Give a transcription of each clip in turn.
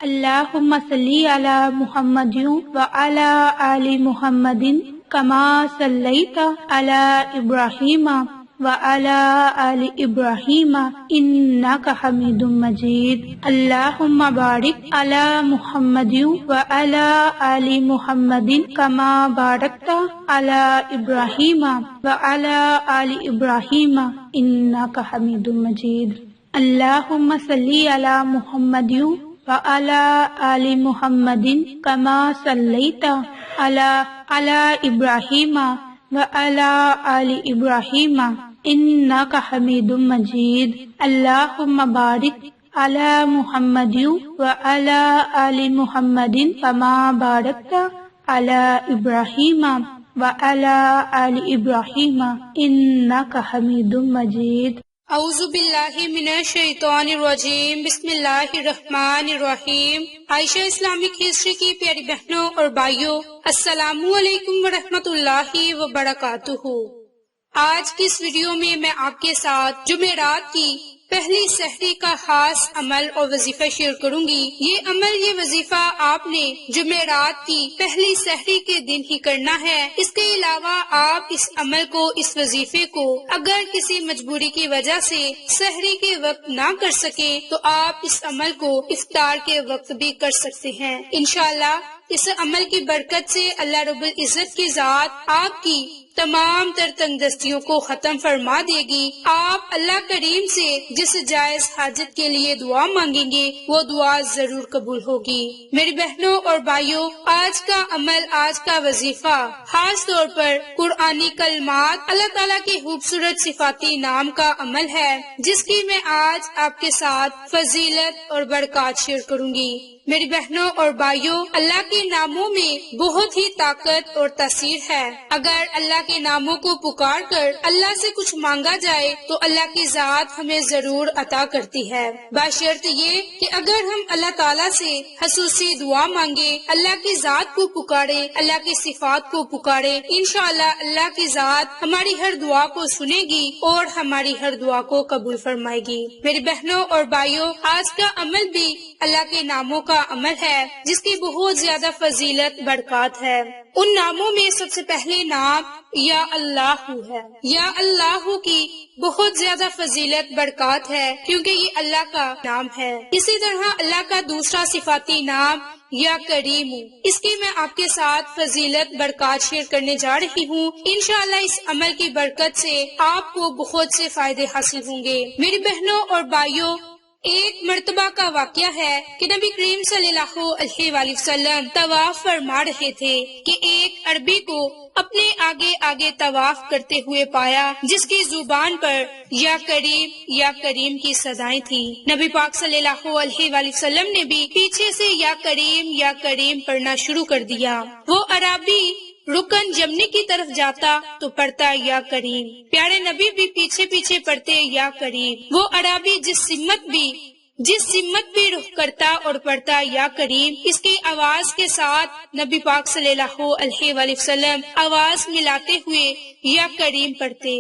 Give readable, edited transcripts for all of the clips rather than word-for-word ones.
اللہم صلی علی محمد وعلی آل محمد کما صلیت علی ابراہیم وعلی آل ابراہیم انک حمید مجید۔ اللہم بارک علی محمد وعلی آل محمد کما بارکت علی ابراہیم وعلی آل ابراہیم انک حمید مجید۔ اللہم صلی علی محمد وعلی آل محمد کما صلیت علی ابراہیم وعلی آل ابراہیم انک حمید مجید۔ اللہم بارک علی محمد وعلی آل محمد کما بارکت علی ابراہیم وعلی آل ابراہیم انک حمید مجید۔ اعوذ باللہ من الشیطان الرجیم، بسم اللہ الرحمن الرحیم۔ عائشہ اسلامک ہسٹری کی پیاری بہنوں اور بھائیوں، السلام علیکم ورحمۃ اللہ وبرکاتہ۔ آج کی اس ویڈیو میں آپ کے ساتھ جمعرات کی پہلی سحری کا خاص عمل اور وظیفہ شیئر کروں گی۔ یہ وظیفہ آپ نے جمعرات کی پہلی سحری کے دن ہی کرنا ہے۔ اس کے علاوہ آپ اس عمل کو، اس وظیفے کو اگر کسی مجبوری کی وجہ سے سحری کے وقت نہ کر سکیں تو آپ اس عمل کو افطار کے وقت بھی کر سکتے ہیں۔ انشاءاللہ اس عمل کی برکت سے اللہ رب العزت کی ذات آپ کی تمام تر تندرستیوں کو ختم فرما دے گی۔ آپ اللہ کریم سے جس جائز حاجت کے لیے دعا مانگیں گے وہ دعا ضرور قبول ہوگی۔ میری بہنوں اور بھائیوں، آج کا عمل، آج کا وظیفہ خاص طور پر قرآنی کلمات، اللہ تعالیٰ کے خوبصورت صفاتی نام کا عمل ہے، جس کی میں آج آپ کے ساتھ فضیلت اور برکات شیئر کروں گی۔ میری بہنوں اور بھائیوں، اللہ کے ناموں میں بہت ہی طاقت اور تاثیر ہے۔ اگر اللہ کے ناموں کو پکار کر اللہ سے کچھ مانگا جائے تو اللہ کی ذات ہمیں ضرور عطا کرتی ہے، بشرط یہ کہ اگر ہم اللہ تعالیٰ سے خصوصی دعا مانگے، اللہ کی ذات کو پکارے، اللہ کی صفات کو پکارے، انشاءاللہ اللہ کی ذات ہماری ہر دعا کو سنے گی اور ہماری ہر دعا کو قبول فرمائے گی۔ میری بہنوں اور بھائیوں، آج کا عمل بھی اللہ کے ناموں کا عمل ہے جس کی بہت زیادہ فضیلت، برکات ہے۔ ان ناموں میں سب سے پہلے نام یا اللہ ہے۔ یا اللہ کی بہت زیادہ فضیلت، برکات ہے کیونکہ یہ اللہ کا نام ہے۔ اسی طرح اللہ کا دوسرا صفاتی نام یا کریم، اس کی میں آپ کے ساتھ فضیلت، برکات شیئر کرنے جا رہی ہوں۔ انشاءاللہ اس عمل کی برکت سے آپ کو بہت سے فائدے حاصل ہوں گے۔ میری بہنوں اور بھائیوں، ایک مرتبہ کا واقعہ ہے کہ نبی کریم صلی اللہ علیہ وآلہ وسلم طواف فرما رہے تھے کہ ایک عربی کو اپنے آگے آگے طواف کرتے ہوئے پایا، جس کی زبان پر یا کریم کی صدائیں تھیں۔ نبی پاک صلی اللہ علیہ وآلہ وسلم نے بھی پیچھے سے یا کریم پڑھنا شروع کر دیا۔ وہ عربی رکن جمنے کی طرف جاتا تو پڑھتا یا کریم، پیارے نبی بھی پیچھے پیچھے پڑھتے یا کریم۔ وہ عربی جس سمت بھی رخ کرتا اور پڑھتا یا کریم، اس کی آواز کے ساتھ نبی پاک صلی اللہ علیہ وآلہ وسلم آواز ملاتے ہوئے یا کریم پڑھتے۔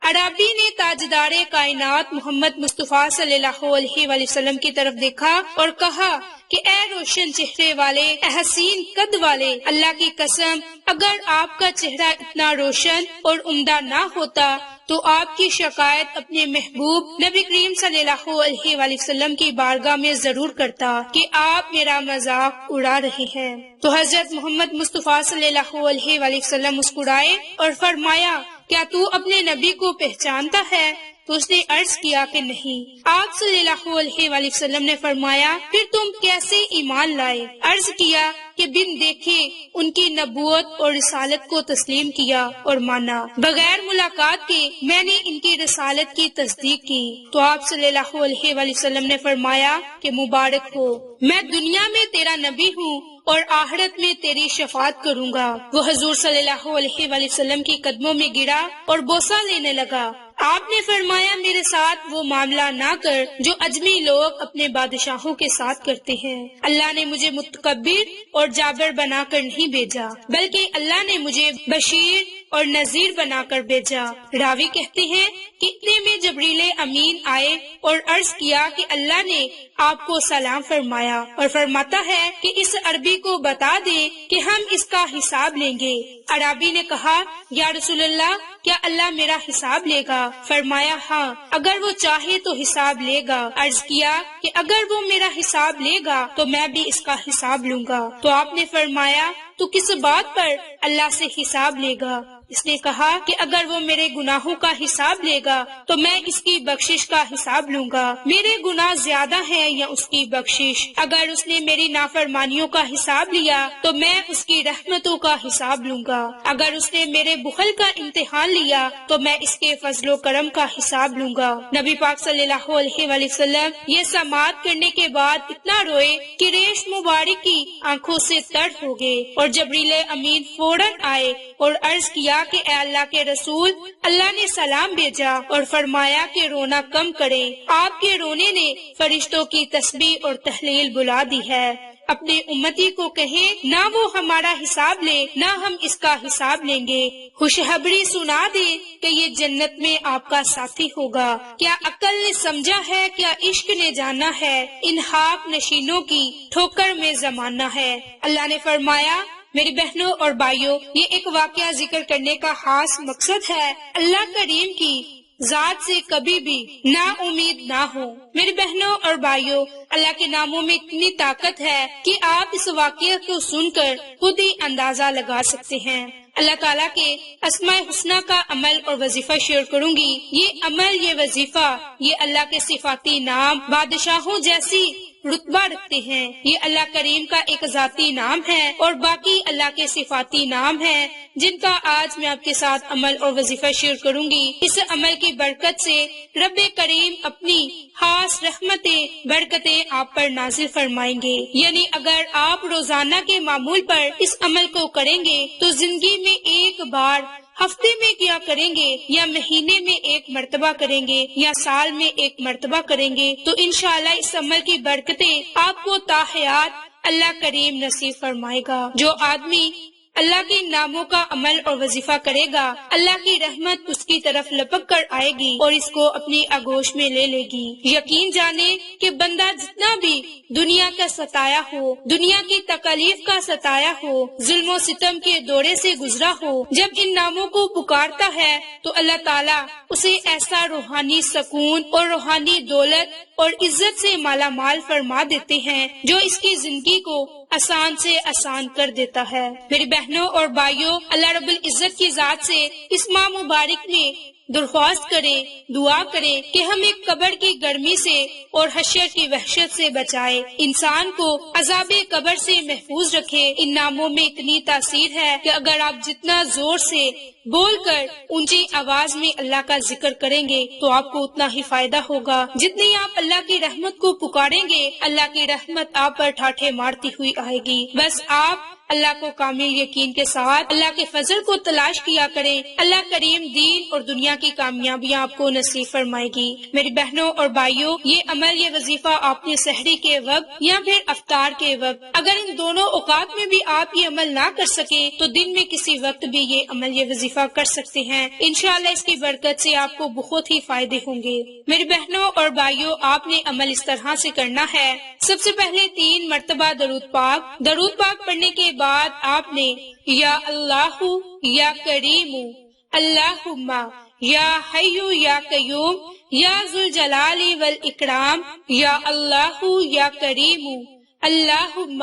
عربی نے تاجدار کائنات محمد مصطفیٰ صلی اللہ علیہ وآلہ وسلم کی طرف دیکھا اور کہا کہ اے روشن چہرے والے، اے حسین قد والے، اللہ کی قسم اگر آپ کا چہرہ اتنا روشن اور عمدہ نہ ہوتا تو آپ کی شکایت اپنے محبوب نبی کریم صلی اللہ علیہ وآلہ وسلم کی بارگاہ میں ضرور کرتا کہ آپ میرا مذاق اڑا رہے ہیں۔ تو حضرت محمد مصطفیٰ صلی اللہ علیہ وآلہ وسلم مسکرائے اور فرمایا، کیا تو اپنے نبی کو پہچانتا ہے؟ تو اس نے عرض کیا کہ نہیں۔ آپ صلی اللہ علیہ وآلہ وسلم نے فرمایا، پھر تم کیسے ایمان لائے؟ عرض کیا کہ بن دیکھے ان کی نبوت اور رسالت کو تسلیم کیا اور مانا، بغیر ملاقات کے میں نے ان کی رسالت کی تصدیق کی۔ تو آپ صلی اللہ علیہ وآلہ وسلم نے فرمایا کہ مبارک ہو، میں دنیا میں تیرا نبی ہوں اور آخرت میں تیری شفاعت کروں گا۔ وہ حضور صلی اللہ علیہ وآلہ وسلم کی قدموں میں گرا اور بوسہ لینے لگا۔ آپ نے فرمایا، میرے ساتھ وہ معاملہ نہ کر جو اجمی لوگ اپنے بادشاہوں کے ساتھ کرتے ہیں۔ اللہ نے مجھے متکبر اور جابر بنا کر نہیں بھیجا، بلکہ اللہ نے مجھے بشیر اور نذیر بنا کر بھیجا۔ راوی کہتے ہیں کہ اتنے میں جبریل امین آئے اور عرض کیا کہ اللہ نے آپ کو سلام فرمایا اور فرماتا ہے کہ اس عربی کو بتا دے کہ ہم اس کا حساب لیں گے۔ عربی نے کہا یا رسول اللہ کیا اللہ میرا حساب لے گا؟ فرمایا ہاں، اگر وہ چاہے تو حساب لے گا۔ عرض کیا کہ اگر وہ میرا حساب لے گا تو میں بھی اس کا حساب لوں گا۔ تو آپ نے فرمایا تو کس بات پر اللہ سے حساب لے گا؟ اس نے کہا کہ اگر وہ میرے گناہوں کا حساب لے گا تو میں اس کی بخشش کا حساب لوں گا، میرے گناہ زیادہ ہیں یا اس کی بخشش۔ اگر اس نے میری نافرمانیوں کا حساب لیا تو میں اس کی رحمتوں کا حساب لوں گا، اگر اس نے میرے بخل کا امتحان لیا تو میں اس کے فضل و کرم کا حساب لوں گا۔ نبی پاک صلی اللہ علیہ وآلہ وسلم یہ سماعت کرنے کے بعد اتنا روئے کہ ریش مبارک کی آنکھوں سے تر ہو گئے، اور جبریل امین فوراً آئے اور عرض کیا کہ اے اللہ کے رسول، اللہ نے سلام بھیجا اور فرمایا کہ رونا کم کریں، آپ کے رونے نے فرشتوں کی تسبیح اور تحلیل بلا دی ہے۔ اپنے امتی کو کہیں نہ وہ ہمارا حساب لے نہ ہم اس کا حساب لیں گے، خوشخبری سنا دے کہ یہ جنت میں آپ کا ساتھی ہوگا۔ کیا عقل نے سمجھا ہے، کیا عشق نے جانا ہے، ان حاق نشینوں کی ٹھوکر میں زمانہ ہے۔ اللہ نے فرمایا میری بہنوں اور بھائیوں، یہ ایک واقعہ ذکر کرنے کا خاص مقصد ہے اللہ کریم کی ذات سے کبھی بھی نا امید نہ ہو۔ میری بہنوں اور بھائیوں، اللہ کے ناموں میں اتنی طاقت ہے کہ آپ اس واقعہ کو سن کر خود ہی اندازہ لگا سکتے ہیں۔ اللہ تعالیٰ کے اسماء حسنہ کا عمل اور وظیفہ شیئر کروں گی۔ یہ عمل، یہ وظیفہ، یہ اللہ کے صفاتی نام بادشاہوں جیسی رتبہ رکھتے ہیں۔ یہ اللہ کریم کا ایک ذاتی نام ہے اور باقی اللہ کے صفاتی نام ہیں جن کا آج میں آپ کے ساتھ عمل اور وظیفہ شیئر کروں گی۔ اس عمل کی برکت سے رب کریم اپنی خاص رحمتیں، برکتیں آپ پر نازل فرمائیں گے۔ یعنی اگر آپ روزانہ کے معمول پر اس عمل کو کریں گے تو زندگی میں ایک بار، ہفتے میں کیا کریں گے، یا مہینے میں ایک مرتبہ کریں گے، یا سال میں ایک مرتبہ کریں گے، تو انشاءاللہ اس عمل کی برکتیں آپ کو تا حیات اللہ کریم نصیب فرمائے گا۔ جو آدمی اللہ کے ناموں کا عمل اور وظیفہ کرے گا، اللہ کی رحمت اس کی طرف لپک کر آئے گی اور اس کو اپنی آغوش میں لے لے گی۔ یقین جانے کہ بندہ جتنا بھی دنیا کا ستایا ہو، دنیا کی تکالیف کا ستایا ہو، ظلم و ستم کے دورے سے گزرا ہو، جب ان ناموں کو پکارتا ہے تو اللہ تعالیٰ اسے ایسا روحانی سکون اور روحانی دولت اور عزت سے مالا مال فرما دیتے ہیں جو اس کی زندگی کو آسان سے آسان کر دیتا ہے۔ میری بہنوں اور بھائیوں، اللہ رب العزت کی ذات سے اس ماہ مبارک میں درخواست کریں، دعا کریں کہ ہمیں قبر کی گرمی سے اور حشر کی وحشت سے بچائے، انسان کو عذاب قبر سے محفوظ رکھے۔ ان ناموں میں اتنی تاثیر ہے کہ اگر آپ جتنا زور سے بول کر اونچی آواز میں اللہ کا ذکر کریں گے تو آپ کو اتنا ہی فائدہ ہوگا۔ جتنی آپ اللہ کی رحمت کو پکاریں گے، اللہ کی رحمت آپ پر ٹھاٹھے مارتی ہوئی آئے گی۔ بس آپ اللہ کو کامل یقین کے ساتھ اللہ کے فضل کو تلاش کیا کریں، اللہ کریم دین اور دنیا کی کامیابیاں آپ کو نصیب فرمائے گی۔ میری بہنوں اور بھائیوں، یہ عمل، یہ وظیفہ آپ نے سحری کے وقت یا پھر افطار کے وقت، اگر ان دونوں اوقات میں بھی آپ یہ عمل نہ کر سکیں تو دن میں کسی وقت بھی یہ عمل، یہ وظیفہ کر سکتے ہیں۔ انشاءاللہ اس کی برکت سے آپ کو بہت ہی فائدے ہوں گے۔ میری بہنوں اور بھائیوں، آپ نے عمل اس طرح سے کرنا ہے۔ سب سے پہلے 3 مرتبہ درود پاک پڑھنے کے بعد آپ نے یا اللہ یا کریم، اللہم یا حی یا قیوم یا ذوالجلال والاکرام، یا اللہ یا کریم، اللہم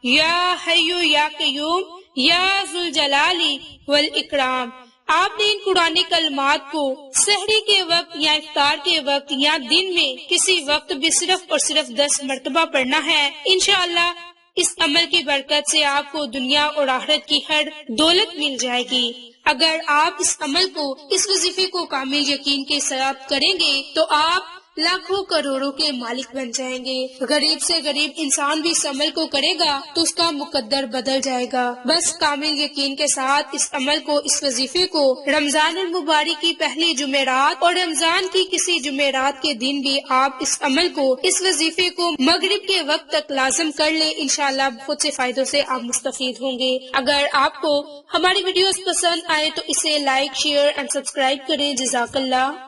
یا حی یا قیوم یا ذوالجلال والاکرام۔ آپ نے ان قرآنی کلمات کو سحری کے وقت یا افطار کے وقت یا دن میں کسی وقت بھی صرف اور صرف 10 مرتبہ پڑھنا ہے۔ انشاءاللہ اس عمل کی برکت سے آپ کو دنیا اور آخرت کی ہر دولت مل جائے گی۔ اگر آپ اس عمل کو، اس وظیفے کو کامل یقین کے ساتھ کریں گے تو آپ لاکھوں کروڑوں کے مالک بن جائیں گے۔ غریب سے غریب انسان بھی اس عمل کو کرے گا تو اس کا مقدر بدل جائے گا۔ بس کامل یقین کے ساتھ اس عمل کو، اس وظیفے کو رمضان المبارک کی پہلی جمعرات اور رمضان کی کسی جمعرات کے دن بھی آپ اس عمل کو، اس وظیفے کو مغرب کے وقت تک لازم کر لیں۔ انشاءاللہ بہت سے فائدوں سے آپ مستفید ہوں گے۔ اگر آپ کو ہماری ویڈیوز پسند آئے تو اسے لائک، شیئر اور سبسکرائب کریں۔ جزاک اللہ۔